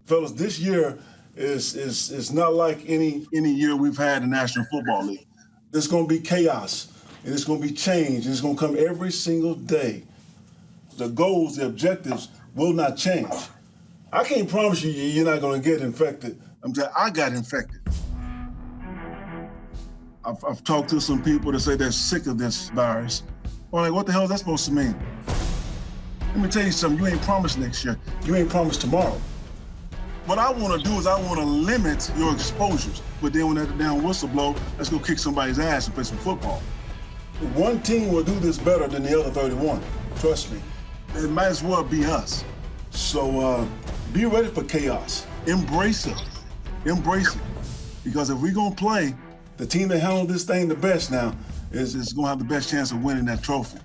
Fellas, this year is not like any year we've had in the National Football League. There's going to be chaos, and it's going to be change, and it's going to come every single day. The goals, the objectives will not change. I can't promise you you're not going to get infected. I'm saying I got infected. I've talked to some people that say they're sick of this virus. I'm like, what the hell is that supposed to mean? Let me tell you something, you ain't promised next year. You ain't promised tomorrow. What I want to do is I want to limit your exposures. But then when that damn whistle blow, let's go kick somebody's ass and play some football. One team will do this better than the other 31. Trust me. It might as well be us. So be ready for chaos. Embrace it. Embrace it. Because if we're going to play, the team that handled this thing the best now is going to have the best chance of winning that trophy.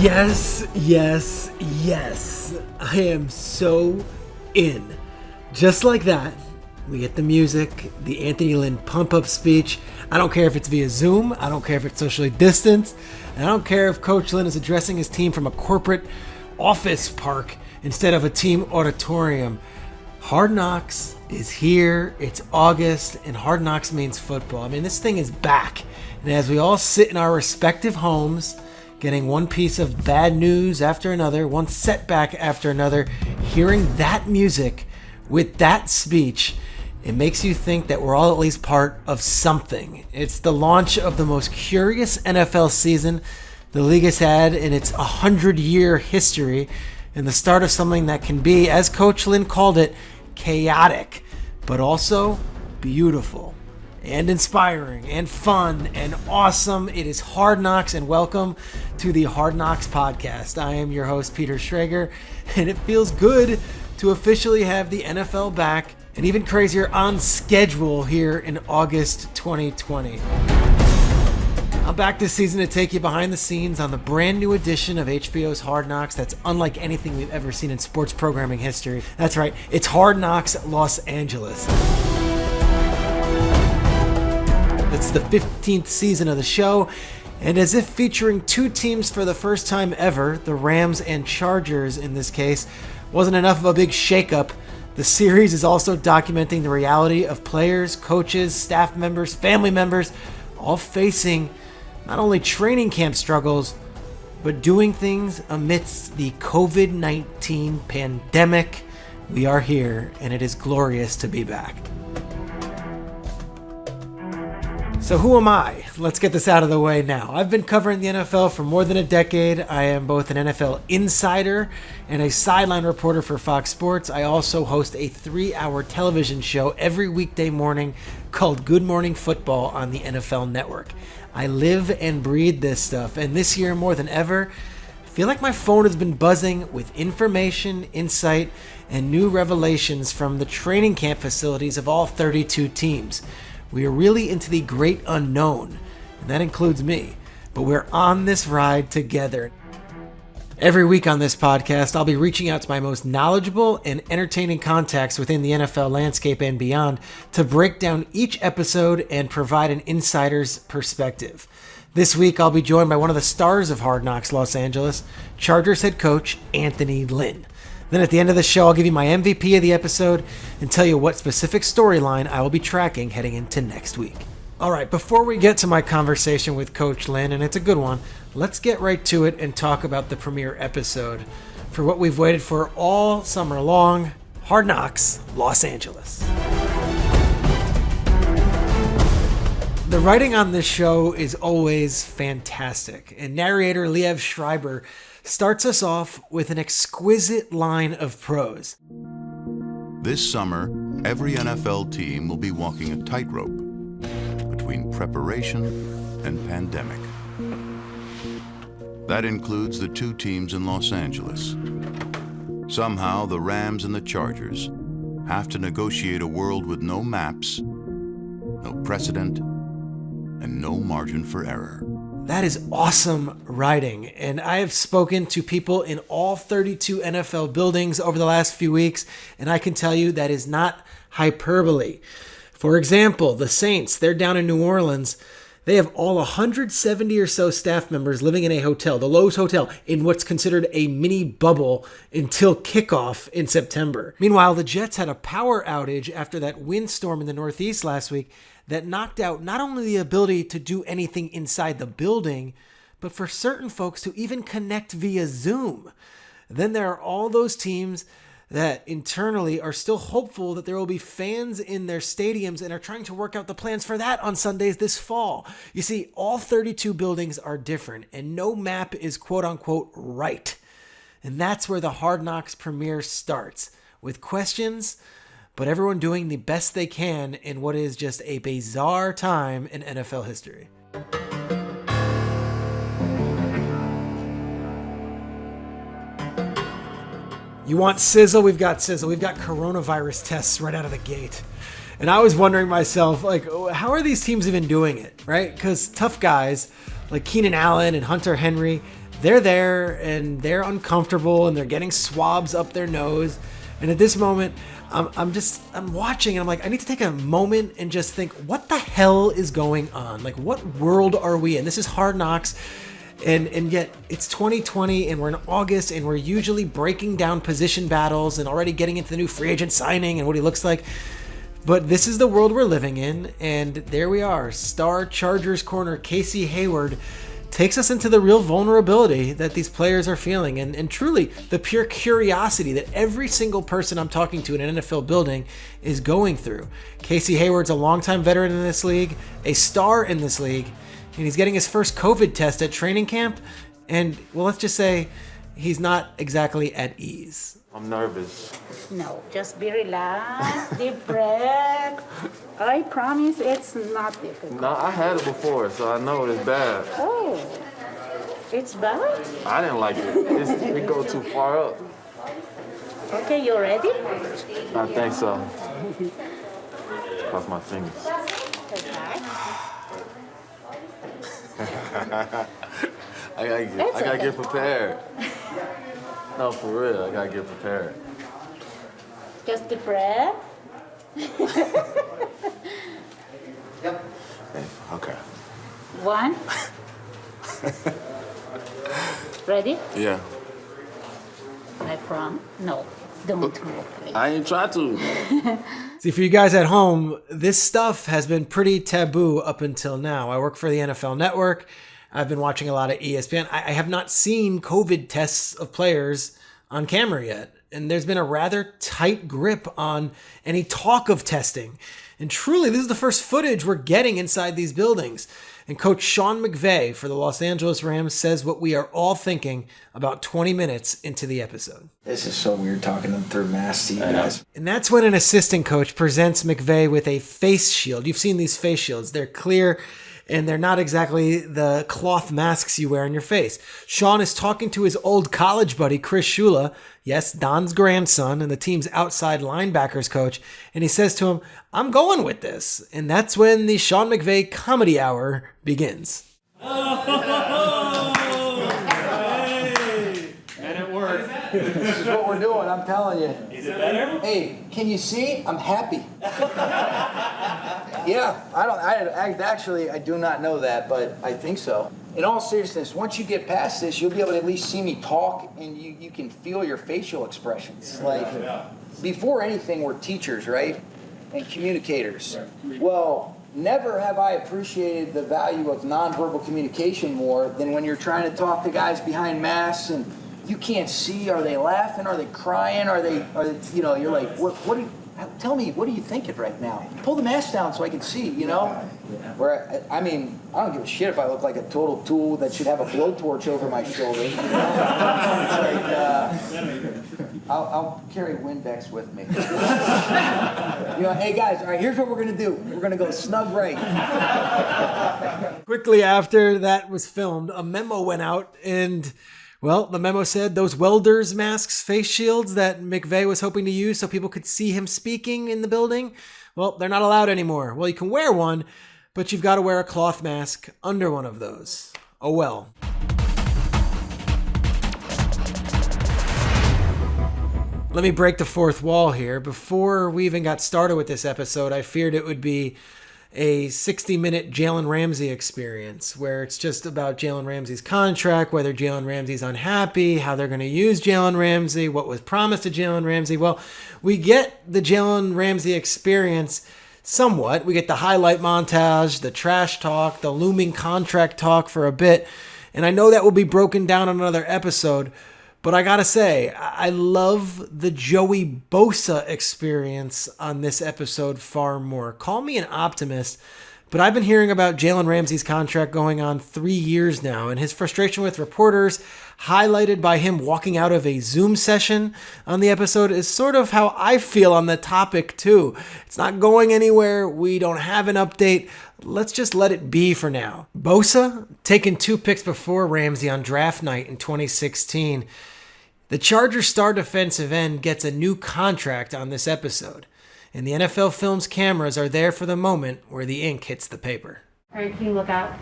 Yes, yes, yes. I am so in. Just like that, we get the music, the Anthony Lynn pump-up speech. I don't care if it's via Zoom. I don't care if it's socially distanced. And I don't care if Coach Lynn is addressing his team from a corporate office park instead of a team auditorium. Hard Knocks is here. It's August, and Hard Knocks means football. I mean, this thing is back. And as we all sit in our respective homes, getting one piece of bad news after another, one setback after another, hearing that music with that speech, it makes you think that we're all at least part of something. It's the launch of the most curious NFL season the league has had in its 100-year history, and the start of something that can be, as Coach Lynn called it, chaotic, but also beautiful and inspiring and fun and awesome. It is Hard Knocks, and welcome to the Hard Knocks podcast. I am your host, Peter Schrager, and it feels good to officially have the NFL back, and even crazier, on schedule here in August 2020. I'm back this season to take you behind the scenes on the brand new edition of HBO's Hard Knocks that's unlike anything we've ever seen in sports programming history. That's right, it's Hard Knocks Los Angeles. It's the 15th season of the show, and as if featuring two teams for the first time ever, the Rams and Chargers in this case, wasn't enough of a big shakeup, the series is also documenting the reality of players, coaches, staff members, family members, all facing not only training camp struggles, but doing things amidst the COVID-19 pandemic. We are here, and it is glorious to be back. So who am I? Let's get this out of the way now. I've been covering the NFL for more than a decade. I am both an NFL insider and a sideline reporter for Fox Sports. I also host a 3-hour television show every weekday morning called Good Morning Football on the NFL Network. I live and breathe this stuff, and this year more than ever, I feel like my phone has been buzzing with information, insight, and new revelations from the training camp facilities of all 32 teams. We are really into the great unknown, and that includes me, but we're on this ride together. Every week on this podcast, I'll be reaching out to my most knowledgeable and entertaining contacts within the NFL landscape and beyond to break down each episode and provide an insider's perspective. This week, I'll be joined by one of the stars of Hard Knocks Los Angeles, Chargers head coach Anthony Lynn. Then at the end of the show, I'll give you my MVP of the episode and tell you what specific storyline I will be tracking heading into next week. All right, before we get to my conversation with Coach Lynn, and it's a good one, let's get right to it and talk about the premiere episode for what we've waited for all summer long, Hard Knocks Los Angeles. The writing on this show is always fantastic, and narrator Liev Schreiber starts us off with an exquisite line of prose. This summer, every NFL team will be walking a tightrope between preparation and pandemic. That includes the two teams in Los Angeles. Somehow, the Rams and the Chargers have to negotiate a world with no maps, no precedent, and no margin for error. That is awesome writing, and I have spoken to people in all 32 NFL buildings over the last few weeks, and I can tell you that is not hyperbole. For example, the Saints, they're down in New Orleans. They have all 170 or so staff members living in a hotel, the Lowe's Hotel, in what's considered a mini bubble until kickoff in September. Meanwhile, the Jets had a power outage after that windstorm in the Northeast last week that knocked out not only the ability to do anything inside the building, but for certain folks to even connect via Zoom. Then there are all those teams that internally are still hopeful that there will be fans in their stadiums and are trying to work out the plans for that on Sundays this fall. You see, all 32 buildings are different and no map is quote unquote right. And that's where the Hard Knocks premiere starts, with questions, but everyone doing the best they can in what is just a bizarre time in NFL history. You want sizzle? We've got sizzle. We've got coronavirus tests right out of the gate. And I was wondering myself, like, how are these teams even doing it, right? Because tough guys like Keenan Allen and Hunter Henry, they're there and they're uncomfortable and they're getting swabs up their nose. And at this moment, I'm watching and I'm like, I need to take a moment and just think, what the hell is going on? Like, what world are we in? This is Hard Knocks. And yet it's 2020 and we're in August and we're usually breaking down position battles and already getting into the new free agent signing and what he looks like. But this is the world we're living in. And there we are. Star Chargers corner Casey Hayward takes us into the real vulnerability that these players are feeling. And truly the pure curiosity that every single person I'm talking to in an NFL building is going through. Casey Hayward's a longtime veteran in this league, a star in this league. And he's getting his first COVID test at training camp. And, well, let's just say he's not exactly at ease. I'm nervous. No, just be relaxed, deep breath. I promise it's not difficult. No, I had it before, so I know it's bad. Oh, it's bad? I didn't like it. It go too far up. Okay, you ready? I think so. Cross my fingers. Okay. I gotta get prepared. No, for real, I gotta get prepared. Just deep breath. Okay. 1. Ready? Yeah. I promise. No, don't move, please. I ain't try to. See, for you guys at home, this stuff has been pretty taboo up until now. I work for the NFL Network. I've been watching a lot of ESPN. I have not seen COVID tests of players on camera yet. And there's been a rather tight grip on any talk of testing. And truly, this is the first footage we're getting inside these buildings. And Coach Sean McVay for the Los Angeles Rams says what we are all thinking about 20 minutes into the episode. This is so weird talking them through masks to you guys. And that's when an assistant coach presents McVay with a face shield. You've seen these face shields. They're clear and they're not exactly the cloth masks you wear on your face. Sean is talking to his old college buddy, Chris Shula, yes, Don's grandson and the team's outside linebackers coach, and he says to him, I'm going with this. And that's when the Sean McVay comedy hour begins. This is what we're doing, I'm telling you. Is it better? Hey, can you see? I'm happy. Yeah, I do not know that, but I think so. In all seriousness, once you get past this, you'll be able to at least see me talk and you can feel your facial expressions. Like, before anything, we're teachers, right? And communicators. Well, never have I appreciated the value of nonverbal communication more than when you're trying to talk to guys behind masks and you can't see. Are they laughing? Are they crying? Are they you're like, tell me, what are you thinking right now? Pull the mask down so I can see, Where, I don't give a shit if I look like a total tool that should have a blowtorch over my shoulder. I'll carry Windex with me. Hey guys, all right, here's what we're going to do. We're going to go snug right. Quickly after that was filmed, a memo went out and... well, the memo said those welders' masks, face shields that McVay was hoping to use so people could see him speaking in the building, well, they're not allowed anymore. Well, you can wear one, but you've got to wear a cloth mask under one of those. Oh well. Let me break the fourth wall here. Before we even got started with this episode, I feared it would be a 60-minute Jalen Ramsey experience where it's just about Jalen Ramsey's contract, whether Jalen Ramsey's unhappy, how they're going to use Jalen Ramsey, what was promised to Jalen Ramsey. Well, we get the Jalen Ramsey experience somewhat. We get the highlight montage, the trash talk, the looming contract talk for a bit. And I know that will be broken down on another episode, but I gotta say, I love the Joey Bosa experience on this episode far more. Call me an optimist, but I've been hearing about Jalen Ramsey's contract going on 3 years now, and his frustration with reporters, highlighted by him walking out of a Zoom session on the episode, is sort of how I feel on the topic too. It's not going anywhere. We don't have an update. Let's just let it be for now. Bosa, taken 2 picks before Ramsey on draft night in 2016. The Chargers star defensive end gets a new contract on this episode, and the NFL Films cameras are there for the moment where the ink hits the paper. All right, can you look out?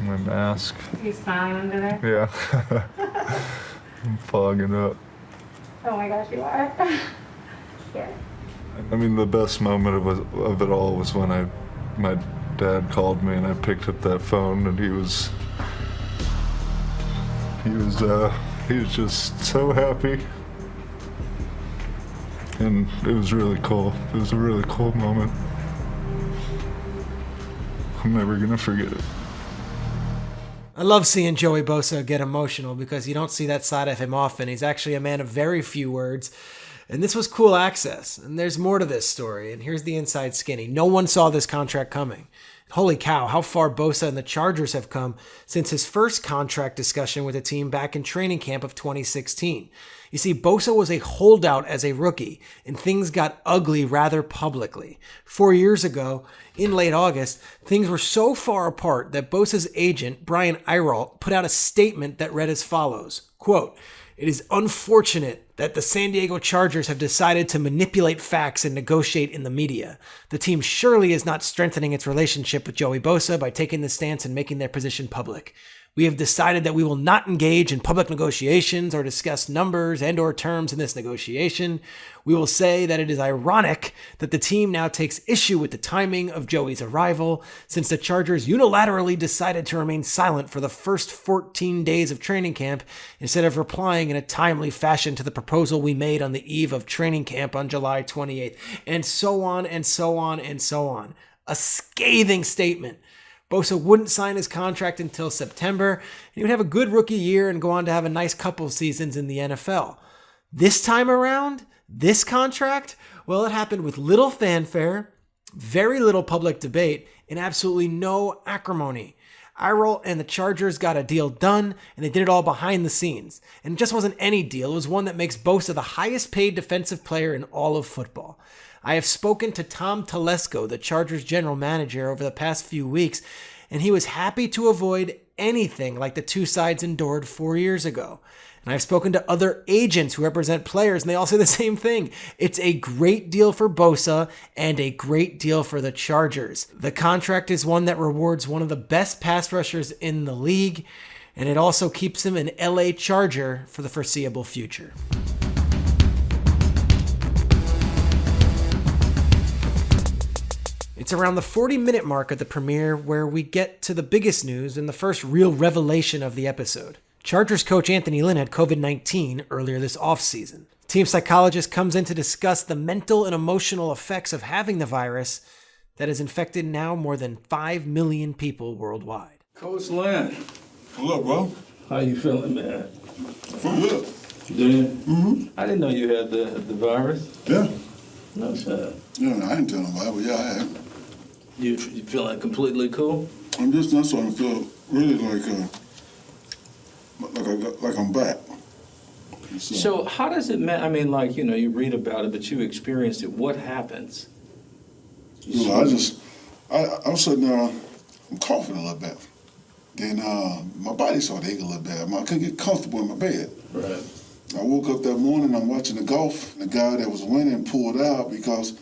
My mask. You smiling under there? Yeah. I'm fogging up. Oh my gosh, you are. Yeah. I mean, the best moment of it all was when my dad called me and I picked up that phone and he was just so happy. And it was really cool. It was a really cool moment. I'm never gonna forget it. I love seeing Joey Bosa get emotional because you don't see that side of him often. He's actually a man of very few words. And this was cool access. And there's more to this story. And here's the inside skinny. No one saw this contract coming. Holy cow, how far Bosa and the Chargers have come since his first contract discussion with the team back in training camp of 2016. You see, Bosa was a holdout as a rookie, and things got ugly rather publicly. 4 years ago, in late August, things were so far apart that Bosa's agent, Brian Eirault, put out a statement that read as follows, quote, "It is unfortunate that the San Diego Chargers have decided to manipulate facts and negotiate in the media. The team surely is not strengthening its relationship with Joey Bosa by taking this stance and making their position public. We have decided that we will not engage in public negotiations or discuss numbers and or terms in this negotiation. We will say that it is ironic that the team now takes issue with the timing of Joey's arrival, since the Chargers unilaterally decided to remain silent for the first 14 days of training camp instead of replying in a timely fashion to the proposal we made on the eve of training camp on July 28th, and so on and so on and so on. A scathing statement. Bosa wouldn't sign his contract until September, and he would have a good rookie year and go on to have a nice couple seasons in the NFL. This time around, this contract, well, it happened with little fanfare, very little public debate, and absolutely no acrimony. Eirault and the Chargers got a deal done, and they did it all behind the scenes. And it just wasn't any deal. It was one that makes Bosa the highest paid defensive player in all of football. I have spoken to Tom Telesco, the Chargers general manager, over the past few weeks, and he was happy to avoid anything like the two sides endured 4 years ago. And I've spoken to other agents who represent players, and they all say the same thing. It's a great deal for Bosa and a great deal for the Chargers. The contract is one that rewards one of the best pass rushers in the league, and it also keeps him an LA Charger for the foreseeable future. It's around the 40-minute mark of the premiere where we get to the biggest news and the first real revelation of the episode. Chargers coach Anthony Lynn had COVID-19 earlier this offseason. Team psychologist comes in to discuss the mental and emotional effects of having the virus that has infected now more than 5 million people worldwide. Coach Lynn, What up, bro? how you feeling, man? I'm good. Good. I didn't know you had the virus. Yeah. No, sir. Yeah, I didn't tell nobody, but yeah, I have. You feeling completely cool? I'm just not starting to feel really like I'm back. So how does it, I mean, like, you know, you read about it, but you experienced it. What happens? You know, I'm sitting there, I'm coughing a little bit. Then my body started aching a little bit. I couldn't get comfortable in my bed. Right. I woke up that morning, I'm watching the golf. The guy that was winning pulled out because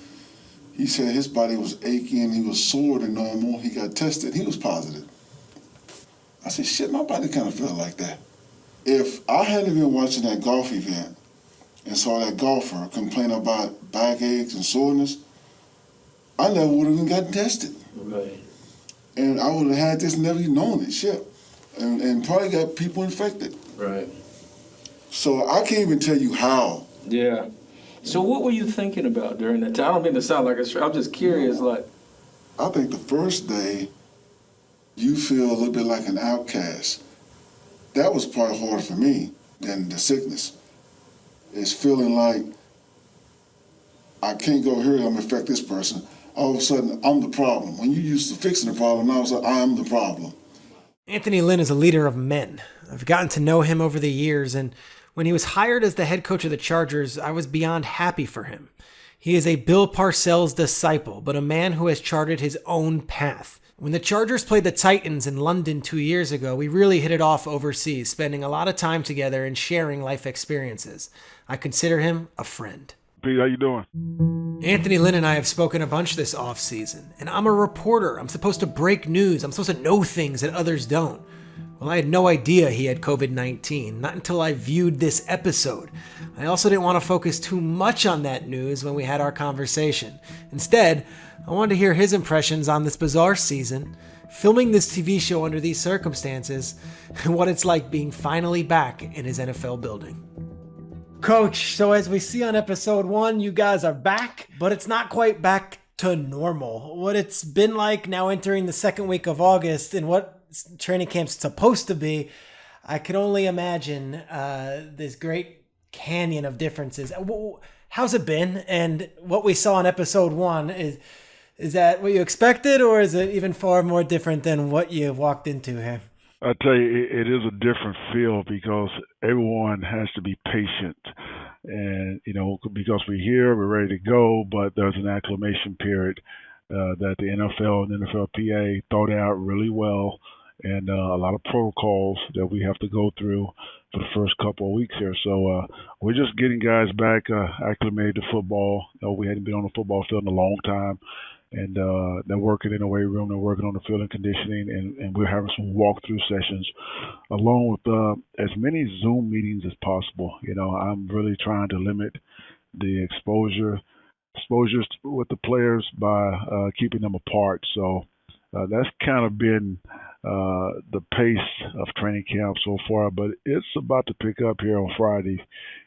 he said his body was aching, he was sore than normal. He got tested, he was positive. I said, shit, my body kind of felt like that. If I hadn't been watching that golf event and saw that golfer complain about backaches and soreness, I never would have even gotten tested. Right. And I would have had this and never even known it, shit. And probably got people infected. Right. So I can't even tell you how. Yeah. So what were you thinking about during that time? I don't mean to sound like I'm just curious, like. I think the first day, you feel a little bit like an outcast. That was probably harder for me than the sickness. It's feeling like I can't go here, I'm gonna affect this person. All of a sudden, I'm the problem. When you used to fixing the problem, now it's like, I'm the problem. Anthony Lynn is a leader of men. I've gotten to know him over the years, and when he was hired as the head coach of the Chargers, I was beyond happy for him. He is a Bill Parcells disciple, but a man who has charted his own path. When the Chargers played the Titans in London 2 years ago, we really hit it off overseas, spending a lot of time together and sharing life experiences. I consider him a friend. Pete, how you doing? Anthony Lynn and I have spoken a bunch this offseason, and I'm a reporter. I'm supposed to break news. I'm supposed to know things that others don't. Well, I had no idea he had COVID-19, not until I viewed this episode. I also didn't want to focus too much on that news when we had our conversation. Instead, I wanted to hear his impressions on this bizarre season, filming this TV show under these circumstances, and what it's like being finally back in his NFL building. Coach, so as we see on episode 1, you guys are back, but it's not quite back to normal. What it's been like now entering the second week of August and what training camp's supposed to be, I can only imagine this great canyon of differences. How's it been? And what we saw in episode 1, is that what you expected, or is it even far more different than what you walked into here? I tell you, it is a different feel because everyone has to be patient. And, because we're here, we're ready to go, but there's an acclimation period that the NFL and NFLPA thought out really well, and a lot of protocols that we have to go through for the first couple of weeks here. So we're just getting guys back acclimated to football. We hadn't been on the football field in a long time. And they're working in the weight room, they're working on the field and conditioning, and we're having some walkthrough sessions, along with as many Zoom meetings as possible. I'm really trying to limit the exposures with the players by keeping them apart. So that's kind of been the pace of training camp so far, but it's about to pick up here on Friday.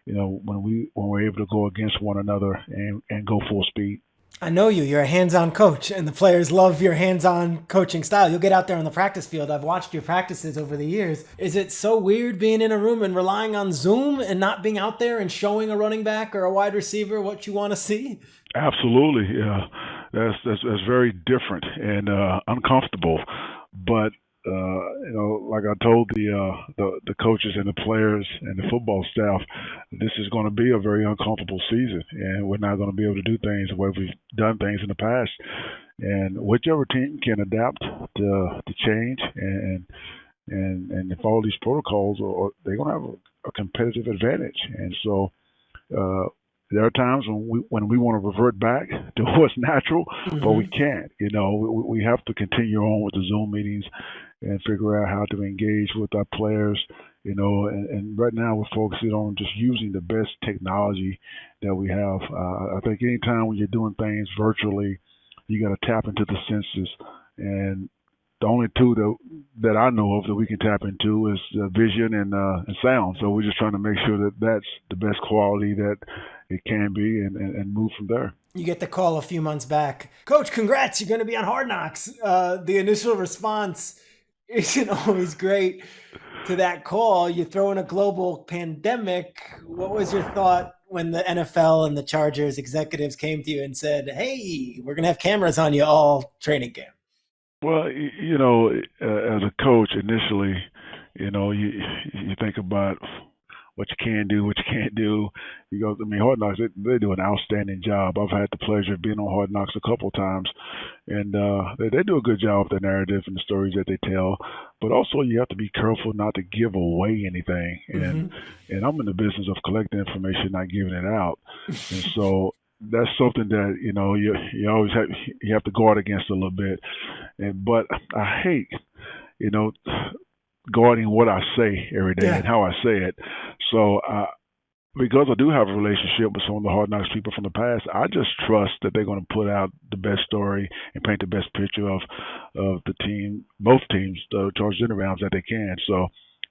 When we're able to go against one another and go full speed. I know you're a hands-on coach, and the players love your hands-on coaching style. You'll get out there on the practice field. I've watched your practices over the years. Is it so weird being in a room and relying on Zoom and not being out there and showing a running back or a wide receiver what you want to see? Absolutely, yeah. That's very different and uncomfortable. But like I told the coaches and the players and the football staff, this is going to be a very uncomfortable season, and we're not going to be able to do things the way we've done things in the past. And whichever team can adapt to change and follow these protocols, or they're going to have a competitive advantage. And so there are times when we want to revert back to what's natural, but we can't. We have to continue on with the Zoom meetings and figure out how to engage with our players, and right now we're focusing on just using the best technology that we have. I think anytime when you're doing things virtually, you got to tap into the senses, and the only two that I know of that we can tap into is vision and sound. So we're just trying to make sure that that's the best quality that it can be and move from there. You get the call a few months back. Coach, congrats, you're going to be on Hard Knocks. The initial response isn't always great to that call. You throw in a global pandemic. What was your thought when the NFL and the Chargers executives came to you and said, hey, we're going to have cameras on you all training camp? Well, as a coach, initially, you think about what you can do, what you can't do. Hard Knocks, they do an outstanding job. I've had the pleasure of being on Hard Knocks a couple of times, and they do a good job with the narrative and the stories that they tell. But also, you have to be careful not to give away anything. And I'm in the business of collecting information, not giving it out. And so that's something that you always have to guard against a little bit. But I hate guarding what I say every day and how I say it. So because I do have a relationship with some of the Hard Knocks people from the past, I just trust that they're going to put out the best story and paint the best picture of the team, both teams, the Chargers and the Rams, that they can. So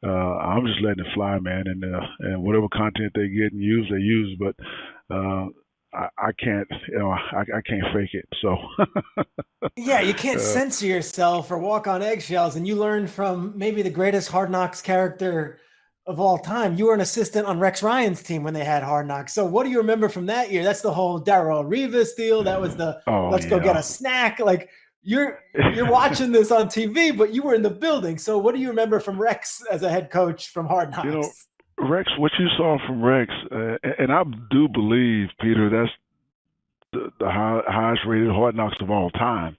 I'm just letting it fly, man, and whatever content they get and use, they use. But I can't, I can't fake it. So yeah, you can't censor yourself or walk on eggshells. And you learned from maybe the greatest Hard Knocks character of all time. You were an assistant on Rex Ryan's team when they had Hard Knocks. So what do you remember from that year? That's the whole Darrell Rivas deal. That was the let's go get a snack. Like you're watching this on TV, but you were in the building. So what do you remember from Rex as a head coach from Hard Knocks? Rex, what you saw from Rex, and I do believe, Peter, that's the highest rated Hard Knocks of all time.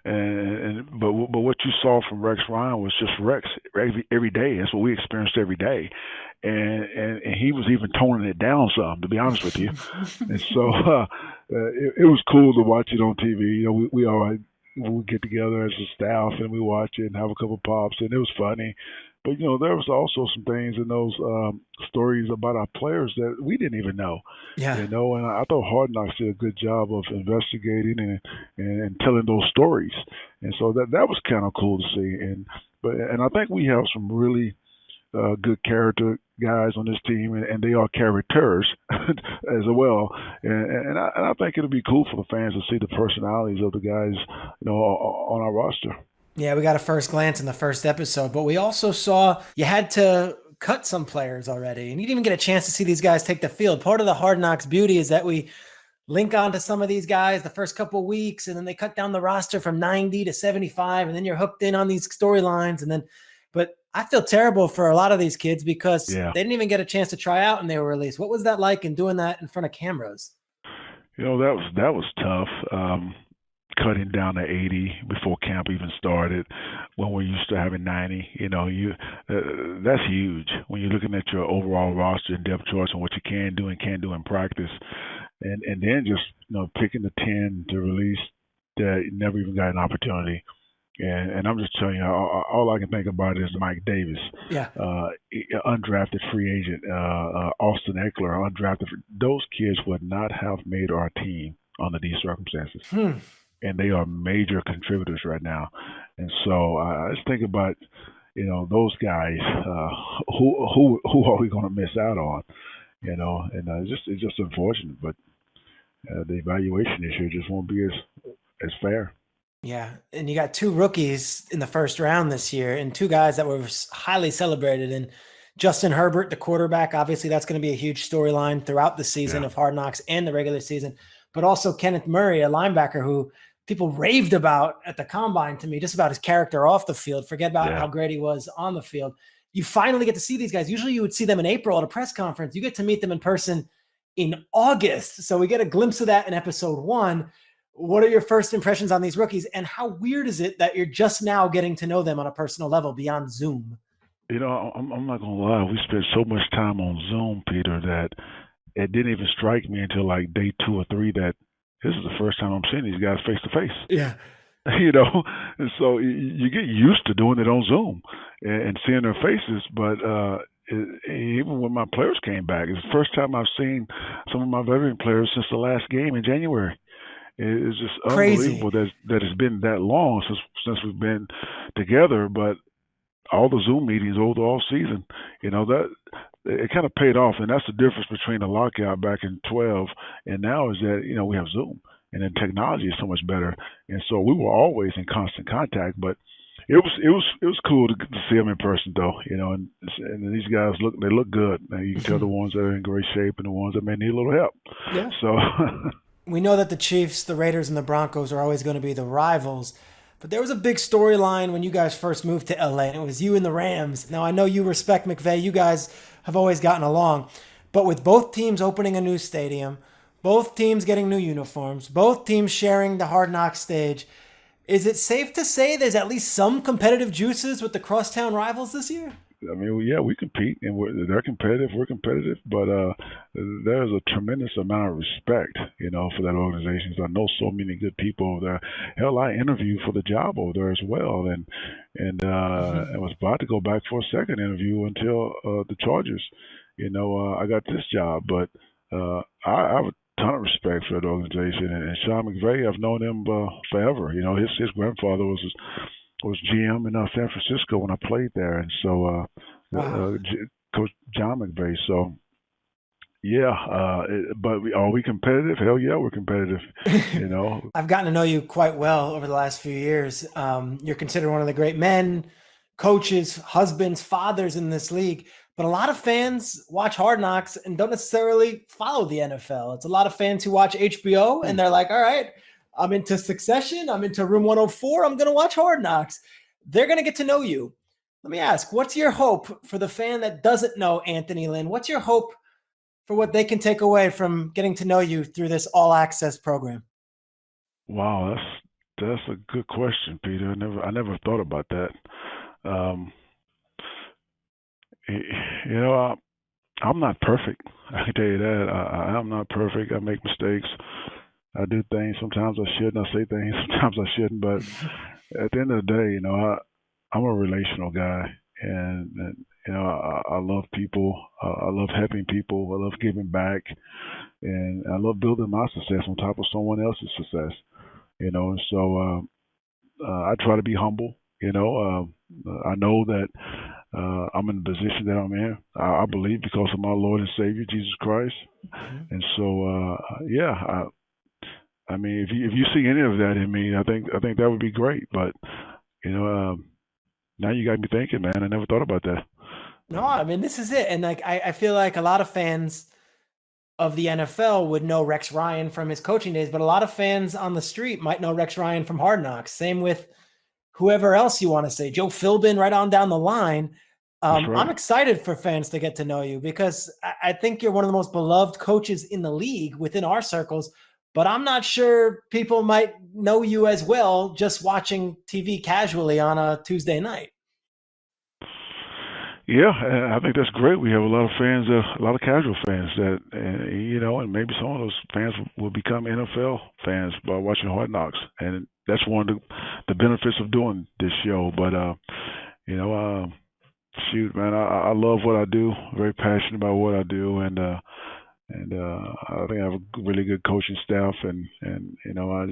But what you saw from Rex Ryan was just Rex every day. That's what we experienced every day, and he was even toning it down some, to be honest with you. And so it was cool to watch it on TV. You know, we all right. We get together as a staff and we watch it and have a couple pops, and it was funny. But, you know, there was also some things in those stories about our players that we didn't even know. Yeah. You know, and I thought Hard Knocks did a good job of investigating and telling those stories. And so that was kind of cool to see. And I think we have some really good character guys on this team, and they are characters as well. And I think it'll be cool for the fans to see the personalities of the guys, you know, on our roster. Yeah, we got a first glance in the first episode, but we also saw you had to cut some players already, and you didn't even get a chance to see these guys take the field. Part of the Hard Knocks beauty is that we link on to some of these guys the first couple of weeks, and then they cut down the roster from 90 to 75, and then you're hooked in on these storylines. But I feel terrible for a lot of these kids because they didn't even get a chance to try out and they were released. What was that like in doing that in front of cameras? You know, that was tough. Cutting down to 80 before camp even started, when we're used to having 90, you know, that's huge when you're looking at your overall roster and depth charts and what you can do and can't do in practice, and then just, you know, picking the 10 to release that never even got an opportunity. And I'm just telling you, all I can think about is Mike Davis, undrafted free agent, Austin Eckler, undrafted. Those kids would not have made our team under these circumstances. And they are major contributors right now. And so I just think about, you know, those guys, who are we going to miss out on, you know? And it's just unfortunate, but the evaluation this year just won't be as fair. Yeah, and you got two rookies in the first round this year and two guys that were highly celebrated. And Justin Herbert, the quarterback, obviously that's going to be a huge storyline throughout the season of Hard Knocks and the regular season. But also Kenneth Murray, a linebacker who people raved about at the combine to me, just about his character off the field. Forget about how great he was on the field. You finally get to see these guys. Usually you would see them in April at a press conference. You get to meet them in person in August. So we get a glimpse of that in episode 1. What are your first impressions on these rookies? And how weird is it that you're just now getting to know them on a personal level beyond Zoom? You know, I'm not going to lie. We spent so much time on Zoom, Peter, that it didn't even strike me until like day 2 or 3 that this is the first time I'm seeing these guys face to face. Yeah. You know, and so you get used to doing it on Zoom and seeing their faces. But even when my players came back, it's the first time I've seen some of my veteran players since the last game in January. It's just unbelievable that it's been that long since we've been together. But all the Zoom meetings over the off season, you know, that it kind of paid off, and that's the difference between the lockout back in 12 and now is that, you know, we have Zoom, and then technology is so much better, and so we were always in constant contact. But it was cool to see them in person, though, you know, and these guys look good. Now you can tell the ones that are in great shape and the ones that may need a little help. Yeah. So we know that the Chiefs, the Raiders, and the Broncos are always going to be the rivals. But there was a big storyline when you guys first moved to LA, and it was you and the Rams. Now, I know you respect McVay. You guys have always gotten along. But with both teams opening a new stadium, both teams getting new uniforms, both teams sharing the Hard Knocks stage, is it safe to say there's at least some competitive juices with the crosstown rivals this year? I mean, yeah, we compete, and they're competitive. We're competitive, but there's a tremendous amount of respect, you know, for that organization. I know so many good people over there. Hell, I interviewed for the job over there as well, and I was about to go back for a second interview until the Chargers, I got this job. But I have a ton of respect for that organization. And Sean McVay, I've known him forever. His grandfather was GM in San Francisco when I played there, and so Coach John McVay. So. Yeah, but are we competitive? Hell yeah, we're competitive. I've gotten to know you quite well over the last few years. You're considered one of the great men, coaches, husbands, fathers in this league. But a lot of fans watch Hard Knocks and don't necessarily follow the NFL. It's a lot of fans who watch HBO and they're like, all right, I'm into Succession. I'm into Room 104. I'm going to watch Hard Knocks. They're going to get to know you. Let me ask, what's your hope for the fan that doesn't know Anthony Lynn? What's your hope for what they can take away from getting to know you through this all access program? Wow, that's a good question, Peter. I never thought about that. I'm not perfect. I can tell you that. I'm not perfect. I make mistakes. I do things. Sometimes I shouldn't. I say things. Sometimes I shouldn't. But at the end of the day, I'm a relational guy, and I love people. I love helping people. I love giving back, and I love building my success on top of someone else's success. So I try to be humble. I know that I'm in the position that I'm in. I believe because of my Lord and Savior Jesus Christ, and so I mean, if you see any of that in me, I think that would be great. But now you got me thinking, man. I never thought about that. No, I mean, this is it. And I feel like a lot of fans of the NFL would know Rex Ryan from his coaching days, but a lot of fans on the street might know Rex Ryan from Hard Knocks. Same with whoever else you want to say, Joe Philbin, right on down the line. Right. I'm excited for fans to get to know you because I think you're one of the most beloved coaches in the league within our circles, but I'm not sure people might know you as well just watching TV casually on a Tuesday night. Yeah, I think that's great. We have a lot of fans, a lot of casual fans that, and maybe some of those fans will become NFL fans by watching Hard Knocks. And that's one of the benefits of doing this show. But, shoot, man, I love what I do. Very passionate about what I do. And I think I have a really good coaching staff. And I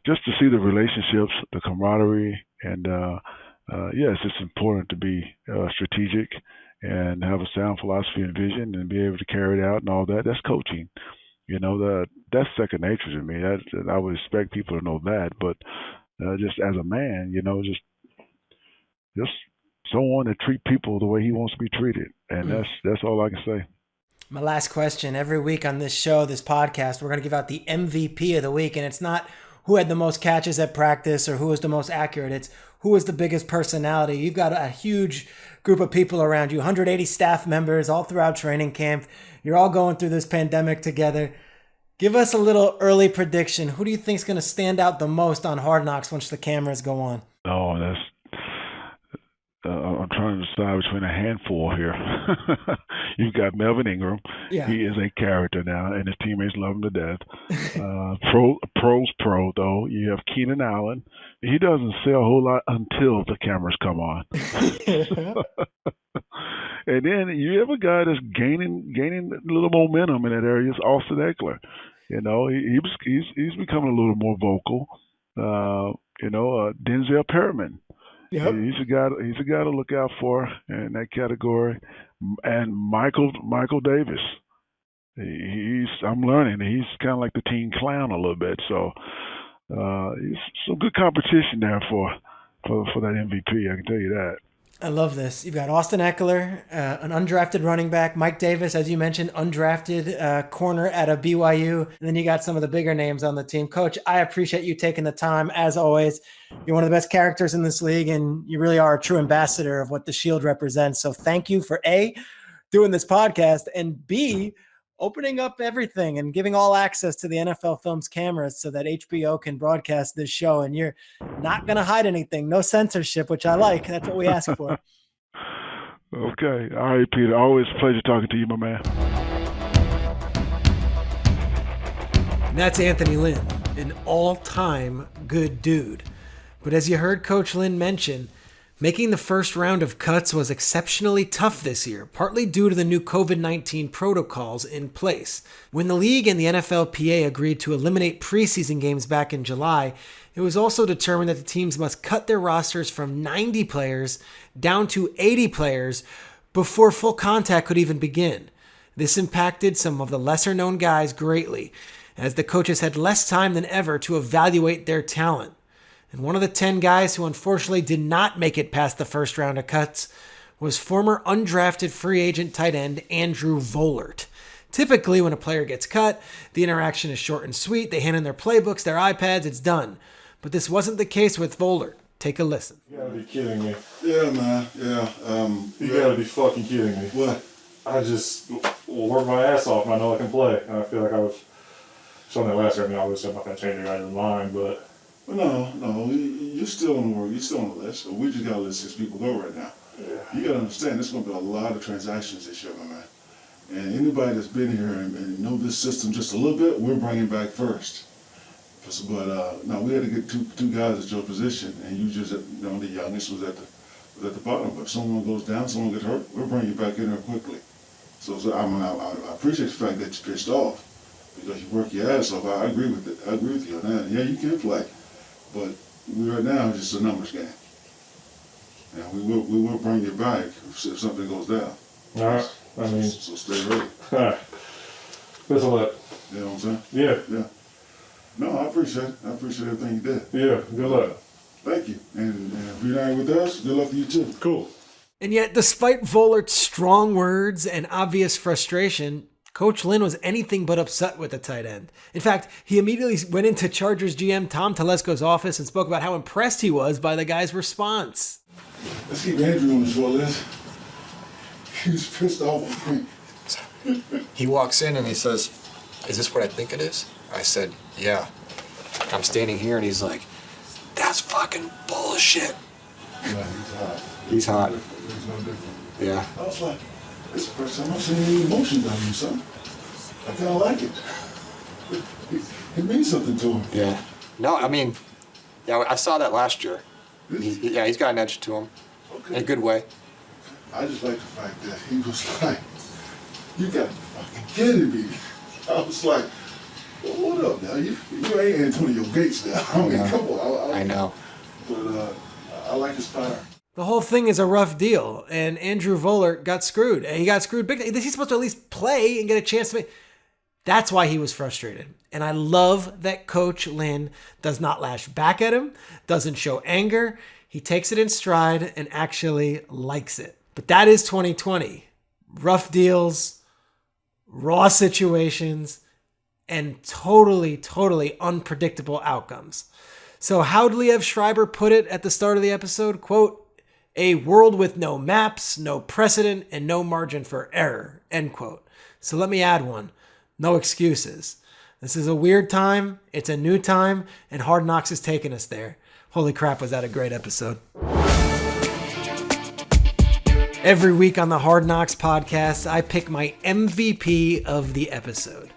just to see the relationships, the camaraderie, and, yes, it's important to be strategic and have a sound philosophy and vision and be able to carry it out and all that. That's coaching. That's second nature to me. I would expect people to know that. But just as a man, just someone to treat people the way he wants to be treated. And that's all I can say. My last question. Every week on this show, this podcast, we're going to give out the MVP of the week. And it's not who had the most catches at practice or who was the most accurate. It's who was the biggest personality. You've got a huge group of people around you, 180 staff members all throughout training camp. You're all going through this pandemic together. Give us a little early prediction. Who do you think is going to stand out the most on Hard Knocks once the cameras go on? Oh, I'm trying to decide between a handful here. You've got Melvin Ingram. Yeah. He is a character now, and his teammates love him to death. Pro's pro, though. You have Keenan Allen. He doesn't say a whole lot until the cameras come on. And then you have a guy that's gaining a little momentum in that area. Is Austin Eckler. He's becoming a little more vocal. Denzel Perriman. Yep. He's a guy to look out for in that category. And Michael Davis. I'm learning. He's kind of like the teen clown a little bit. So he's some good competition there for that MVP. I can tell you that. I love this. You've got Austin Eckler, an undrafted running back. Mike Davis, as you mentioned, undrafted corner at a BYU. And then you got some of the bigger names on the team. Coach, I appreciate you taking the time, as always. You're one of the best characters in this league, and you really are a true ambassador of what the Shield represents. So thank you for, A, doing this podcast, and B, opening up everything and giving all access to the NFL Films cameras so that HBO can broadcast this show. And you're not going to hide anything. No censorship, which I like. That's what we ask for. Okay. All right, Peter. Always a pleasure talking to you, my man. And that's Anthony Lynn, an all-time good dude. But as you heard Coach Lynn mention, Making the first round of cuts was exceptionally tough this year, partly due to the new COVID-19 protocols in place. When the league and the NFLPA agreed to eliminate preseason games back in July, it was also determined that the teams must cut their rosters from 90 players down to 80 players before full contact could even begin. This impacted some of the lesser-known guys greatly, as the coaches had less time than ever to evaluate their talent. And one of the 10 guys who unfortunately did not make it past the first round of cuts was former undrafted free agent tight end Andrew Vollert. Typically, when a player gets cut, the interaction is short and sweet. They hand in their playbooks, their iPads, it's done. But this wasn't the case with Vollert. Take a listen. You gotta be kidding me. Yeah, man. Yeah. You gotta be fucking kidding me. What? I just work my ass off and I know I can play. And I feel like I was showing that last year. I mean, obviously I'm not gonna change your guys' mind, but. Well, no. You're still on the work. You're still on the list. So we just gotta let 6 people go right now. Yeah. You gotta understand, there's gonna be a lot of transactions this year, my man. And anybody that's been here and know this system just a little bit, we're bringing back first. But no, we had to get two guys at your position, and you just, the youngest was at the bottom. But if someone goes down, someone gets hurt, we'll bring you back in there quickly. So I appreciate the fact that you're pissed off because you work your ass off. I agree with it. I agree with you on that. Yeah, you can play, but right now it's just a numbers game. And we will bring you back if something goes down. All right. So stay ready. All right. Thanks a lot. You know what I'm saying? Yeah. Yeah. No, I appreciate it. I appreciate everything you did. Yeah, good luck. Thank you. And if you're not with us, good luck to you too. Cool. And yet, despite Vollert's strong words and obvious frustration, Coach Lynn was anything but upset with the tight end. In fact, he immediately went into Chargers GM Tom Telesco's office and spoke about how impressed he was by the guy's response. Let's keep Andrew on the short list. He was pissed off with me. He walks in and he says, "Is this what I think it is?" I said, "Yeah." I'm standing here and he's like, "That's fucking bullshit." Yeah, He's hot. He's no different. Yeah. I was like, this is the first time I've seen any emotion out of you, son. I kind of like it. It means something to him. Yeah. No, I mean, yeah, I saw that last year. He's got an edge to him. Okay. In a good way. I just like the fact that he was like, "You got to be fucking kidding me." I was like, well, what up now? You ain't Antonio Gates now. I mean, come on. I know. But I like his fire. The whole thing is a rough deal, and Andrew Vollert got screwed. He got screwed big. He's supposed to at least play and get a chance to make. That's why he was frustrated. And I love that Coach Lynn does not lash back at him, doesn't show anger. He takes it in stride and actually likes it. But that is 2020. Rough deals, raw situations, and totally unpredictable outcomes. So how did Peter Schrager put it at the start of the episode? Quote, "A world with no maps, no precedent, and no margin for error," end quote. So let me add one. No excuses. This is a weird time, it's a new time, and Hard Knocks has taken us there. Holy crap, was that a great episode. Every week on the Hard Knocks podcast, I pick my MVP of the episode.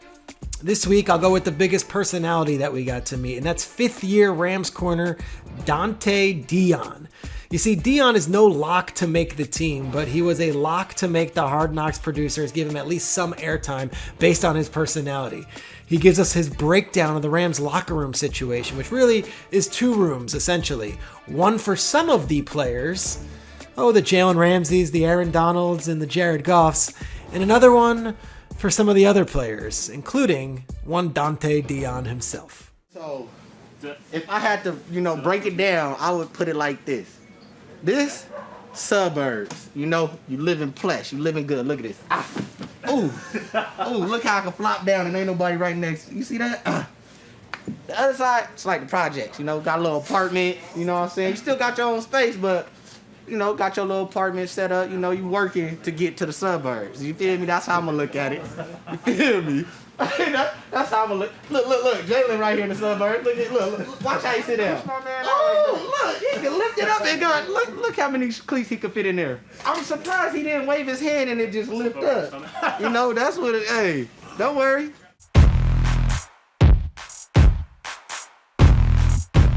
This week, I'll go with the biggest personality that we got to meet, and that's fifth-year Rams corner Dante Dion. You see, Dion is no lock to make the team, but he was a lock to make the Hard Knocks producers give him at least some airtime based on his personality. He gives us his breakdown of the Rams locker room situation, which really is 2 rooms, essentially. One for some of the players, the Jalen Ramseys, the Aaron Donalds, and the Jared Goffs, and another one for some of the other players, including one Dante Dion himself. So, if I had to, break it down, I would put it like this. This, suburbs. You live in flesh. You living good. Look at this. Ooh, look how I can flop down and ain't nobody right next. You see that? The other side, it's like the projects. Got a little apartment. You know what I'm saying? You still got your own space, but got your little apartment set up, you working to get to the suburbs. You feel me? That's how I'm gonna look at it. You feel me? That's how I'm gonna look. Look, Jalen right here in the suburbs. Look, watch how he sit down. Oh, look, he can lift it up and go. Look how many cleats he could fit in there. I'm surprised he didn't wave his hand and it just lift up. That's what it, hey, don't worry.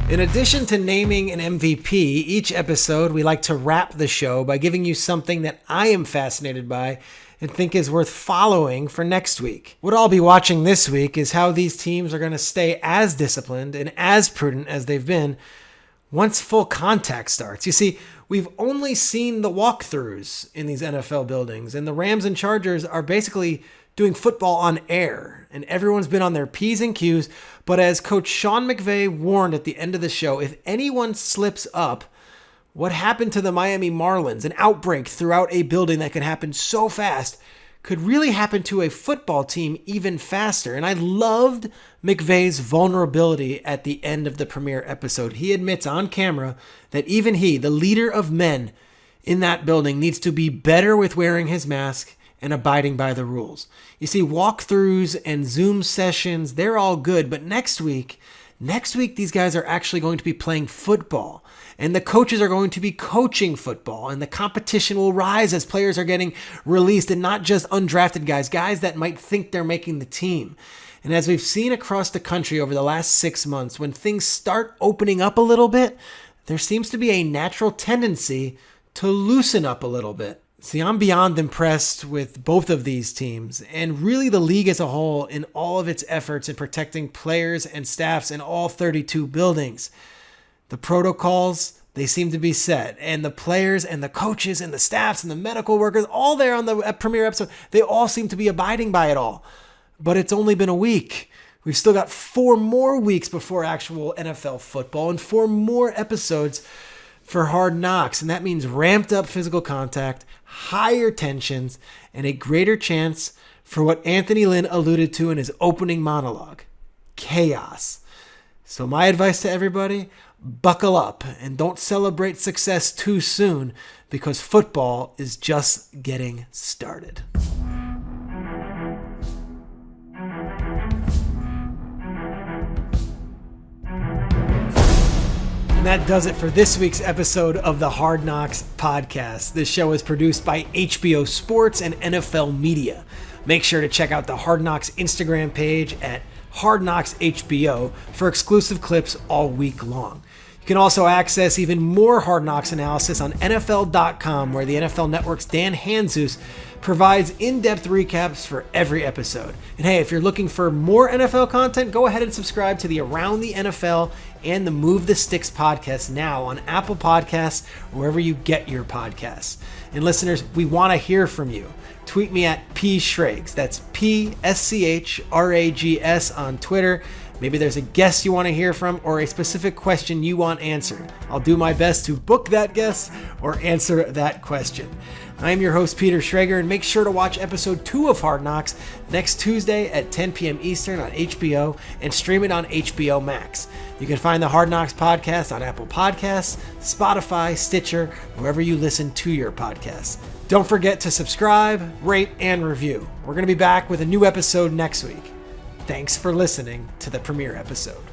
In addition to naming an MVP, each episode we like to wrap the show by giving you something that I am fascinated by and think is worth following for next week. What I'll be watching this week is how these teams are going to stay as disciplined and as prudent as they've been once full contact starts. You see, we've only seen the walkthroughs in these NFL buildings, and the Rams and Chargers are basically doing football on air, and everyone's been on their P's and Q's. But as Coach Sean McVay warned at the end of the show, if anyone slips up, what happened to the Miami Marlins, an outbreak throughout a building that could happen so fast, could really happen to a football team even faster. And I loved McVay's vulnerability at the end of the premiere episode. He admits on camera that even he, the leader of men in that building, needs to be better with wearing his mask and abiding by the rules. You see, walkthroughs and Zoom sessions, they're all good, but next week, these guys are actually going to be playing football, and the coaches are going to be coaching football, and the competition will rise as players are getting released, and not just undrafted guys that might think they're making the team. And as we've seen across the country over the last 6 months, when things start opening up a little bit, there seems to be a natural tendency to loosen up a little bit. See, I'm beyond impressed with both of these teams, and really the league as a whole in all of its efforts in protecting players and staffs in all 32 buildings. The protocols, they seem to be set, and the players and the coaches and the staffs and the medical workers, all there on the premiere episode, they all seem to be abiding by it all. But it's only been a week. We've still got 4 more weeks before actual NFL football and 4 more episodes for Hard Knocks, and that means ramped up physical contact, higher tensions, and a greater chance for what Anthony Lynn alluded to in his opening monologue: chaos. So my advice to everybody, buckle up and don't celebrate success too soon, because football is just getting started. And that does it for this week's episode of the Hard Knocks podcast. This show is produced by HBO Sports and NFL Media. Make sure to check out the Hard Knocks Instagram page at Hard Knocks HBO for exclusive clips all week long. You can also access even more Hard Knocks analysis on NFL.com, where the NFL Network's Dan Hanzus provides in-depth recaps for every episode. And hey, if you're looking for more NFL content, go ahead and subscribe to the Around the NFL and the Move the Sticks podcast now on Apple Podcasts, wherever you get your podcasts. And listeners, we want to hear from you. Tweet me at pschrags. That's PSCHRAGS on Twitter. Maybe there's a guest you want to hear from or a specific question you want answered. I'll do my best to book that guest or answer that question. I am your host, Peter Schrager, and make sure to watch episode 2 of Hard Knocks next Tuesday at 10 p.m. Eastern on HBO and stream it on HBO Max. You can find the Hard Knocks podcast on Apple Podcasts, Spotify, Stitcher, wherever you listen to your podcasts. Don't forget to subscribe, rate, and review. We're going to be back with a new episode next week. Thanks for listening to the premiere episode.